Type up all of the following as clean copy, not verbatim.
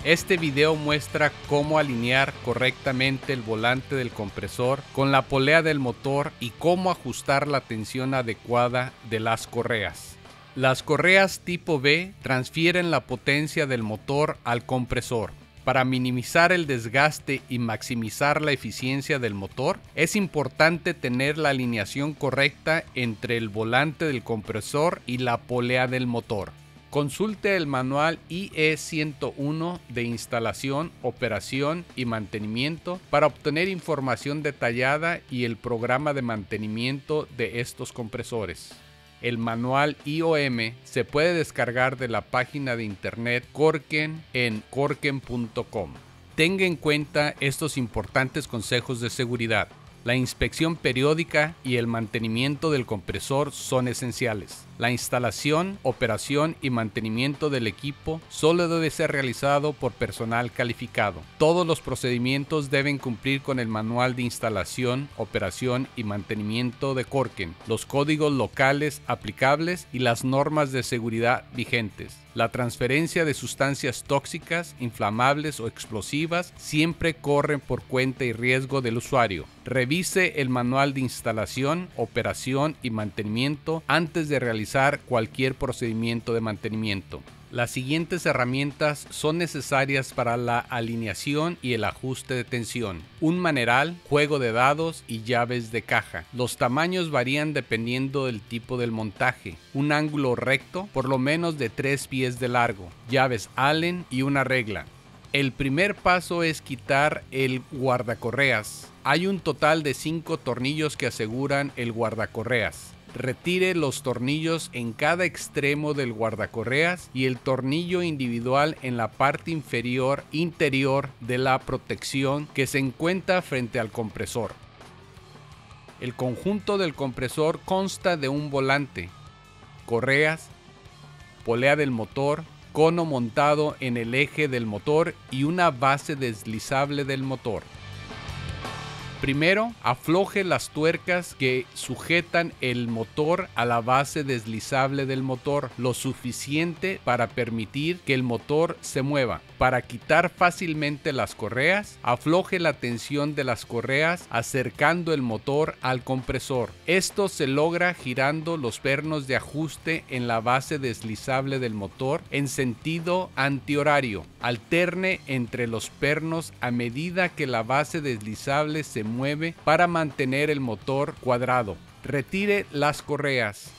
Este video muestra cómo alinear correctamente el volante del compresor con la polea del motor y cómo ajustar la tensión adecuada de las correas. Las correas tipo B transfieren la potencia del motor al compresor. Para minimizar el desgaste y maximizar la eficiencia del motor, es importante tener la alineación correcta entre el volante del compresor y la polea del motor. Consulte el manual IE 101 de instalación, operación y mantenimiento para obtener información detallada y el programa de mantenimiento de estos compresores. El manual IOM se puede descargar de la página de internet Korken en korken.com. Tenga en cuenta estos importantes consejos de seguridad. La inspección periódica y el mantenimiento del compresor son esenciales. La instalación, operación y mantenimiento del equipo solo debe ser realizado por personal calificado. Todos los procedimientos deben cumplir con el manual de instalación, operación y mantenimiento de Korken, los códigos locales aplicables y las normas de seguridad vigentes. La transferencia de sustancias tóxicas, inflamables o explosivas siempre corren por cuenta y riesgo del usuario. Revise el manual de instalación, operación y mantenimiento antes de realizar cualquier procedimiento de mantenimiento. Las siguientes herramientas son necesarias para la alineación y el ajuste de tensión: un maneral, juego de dados y llaves de caja. Los tamaños varían dependiendo del tipo del montaje. Un ángulo recto, por lo menos de 3 pies de largo, llaves Allen y una regla. El primer paso es quitar el guardacorreas. Hay un total de 5 tornillos que aseguran el guardacorreas. Retire los tornillos en cada extremo del guardacorreas y el tornillo individual en la parte inferior interior de la protección que se encuentra frente al compresor. El conjunto del compresor consta de un volante, correas, polea del motor, cono montado en el eje del motor y una base deslizable del motor. Primero, afloje las tuercas que sujetan el motor a la base deslizable del motor lo suficiente para permitir que el motor se mueva. Para quitar fácilmente las correas, afloje la tensión de las correas acercando el motor al compresor. Esto se logra girando los pernos de ajuste en la base deslizable del motor en sentido antihorario. Alterne entre los pernos a medida que la base deslizable se mueve para mantener el motor cuadrado. Retire las correas.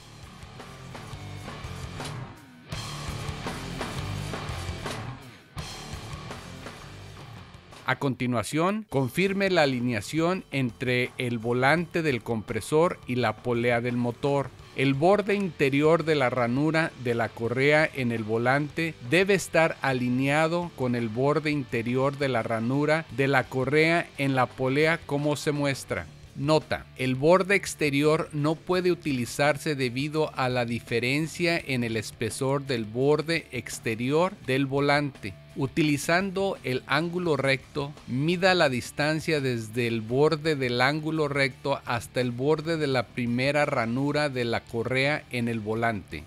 A continuación, confirme la alineación entre el volante del compresor y la polea del motor. El borde interior de la ranura de la correa en el volante debe estar alineado con el borde interior de la ranura de la correa en la polea como se muestra. Nota: el borde exterior no puede utilizarse debido a la diferencia en el espesor del borde exterior del volante. Utilizando el ángulo recto, mida la distancia desde el borde del ángulo recto hasta el borde de la primera ranura de la correa en el volante.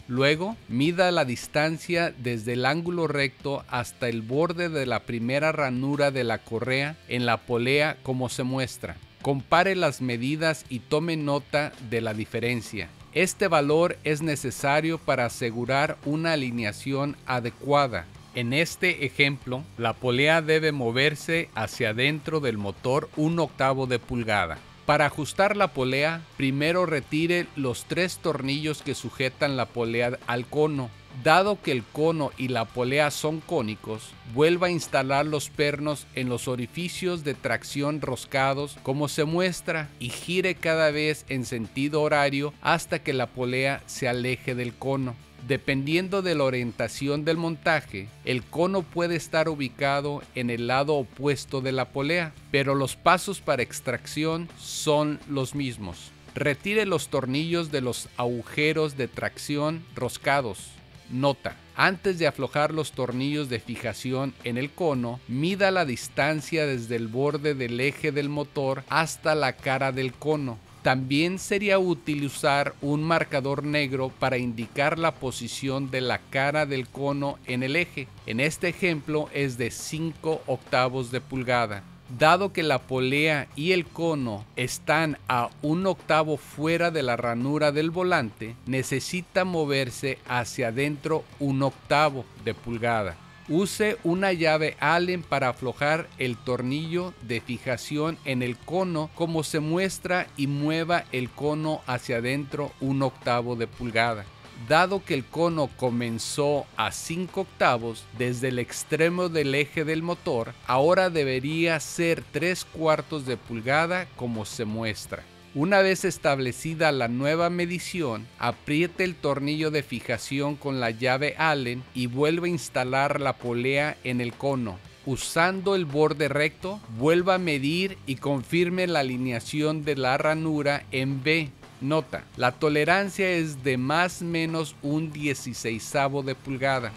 Luego, mida la distancia desde el ángulo recto hasta el borde de la primera ranura de la correa en la polea como se muestra. Compare las medidas y tome nota de la diferencia. Este valor es necesario para asegurar una alineación adecuada. En este ejemplo, la polea debe moverse hacia adentro del motor 1/8 de pulgada. Para ajustar la polea, primero retire los 3 tornillos que sujetan la polea al cono. Dado que el cono y la polea son cónicos, vuelva a instalar los pernos en los orificios de tracción roscados como se muestra y gire cada vez en sentido horario hasta que la polea se aleje del cono. Dependiendo de la orientación del montaje, el cono puede estar ubicado en el lado opuesto de la polea, pero los pasos para extracción son los mismos. Retire los tornillos de los agujeros de tracción roscados. Nota: antes de aflojar los tornillos de fijación en el cono, mida la distancia desde el borde del eje del motor hasta la cara del cono. También sería útil usar un marcador negro para indicar la posición de la cara del cono en el eje. En este ejemplo es de 5/8 de pulgada. Dado que la polea y el cono están a 1/8 fuera de la ranura del volante, necesita moverse hacia adentro 1/8 de pulgada. Use una llave Allen para aflojar el tornillo de fijación en el cono como se muestra y mueva el cono hacia adentro 1/8 de pulgada. Dado que el cono comenzó a 5/8 desde el extremo del eje del motor, ahora debería ser 3/4 de pulgada como se muestra. Una vez establecida la nueva medición, apriete el tornillo de fijación con la llave Allen y vuelva a instalar la polea en el cono. Usando el borde recto, vuelva a medir y confirme la alineación de la ranura en B. Nota, la tolerancia es de más o menos 1/16 de pulgada.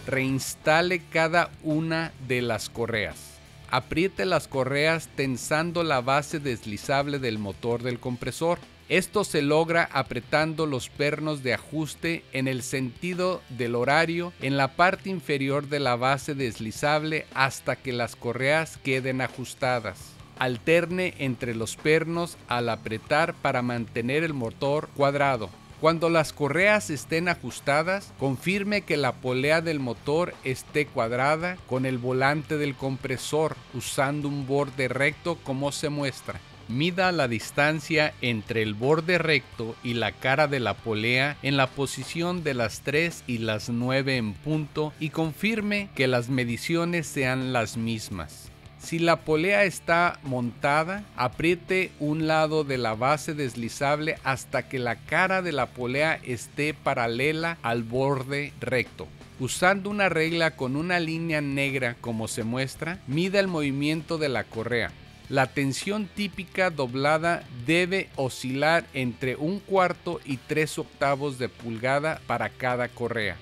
Reinstale cada una de las correas. Apriete las correas tensando la base deslizable del motor del compresor. Esto se logra apretando los pernos de ajuste en el sentido del horario en la parte inferior de la base deslizable hasta que las correas queden ajustadas. Alterne entre los pernos al apretar para mantener el motor cuadrado. Cuando las correas estén ajustadas, confirme que la polea del motor esté cuadrada con el volante del compresor usando un borde recto como se muestra. Mida la distancia entre el borde recto y la cara de la polea en la posición de las 3 y las 9 en punto y confirme que las mediciones sean las mismas. Si la polea está montada, apriete un lado de la base deslizable hasta que la cara de la polea esté paralela al borde recto. Usando una regla con una línea negra como se muestra, mida el movimiento de la correa. La tensión típica doblada debe oscilar entre 1/4 y 3/8 de pulgada para cada correa.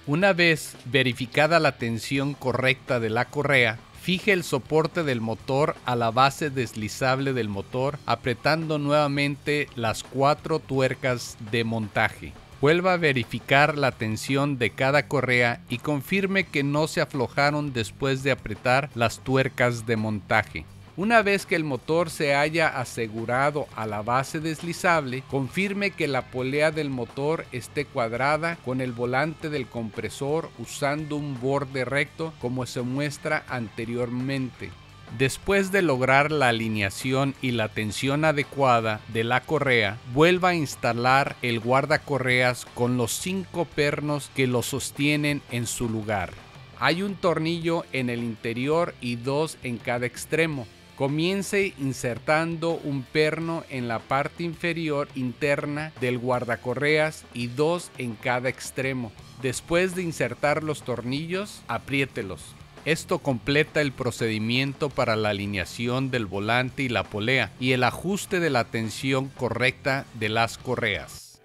Una vez verificada la tensión correcta de la correa, fije el soporte del motor a la base deslizable del motor apretando nuevamente las 4 tuercas de montaje. Vuelva a verificar la tensión de cada correa y confirme que no se aflojaron después de apretar las tuercas de montaje. Una vez que el motor se haya asegurado a la base deslizable, confirme que la polea del motor esté cuadrada con el volante del compresor usando un borde recto como se muestra anteriormente. Después de lograr la alineación y la tensión adecuada de la correa, vuelva a instalar el guardacorreas con los 5 pernos que lo sostienen en su lugar. Hay un tornillo en el interior y 2 en cada extremo. Comience insertando un perno en la parte inferior interna del guardacorreas y 2 en cada extremo. Después de insertar los tornillos, apriételos. Esto completa el procedimiento para la alineación del volante y la polea y el ajuste de la tensión correcta de las correas.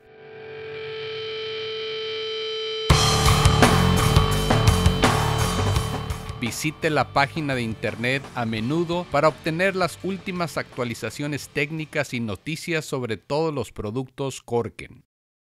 Visite la página de internet a menudo para obtener las últimas actualizaciones técnicas y noticias sobre todos los productos Korken.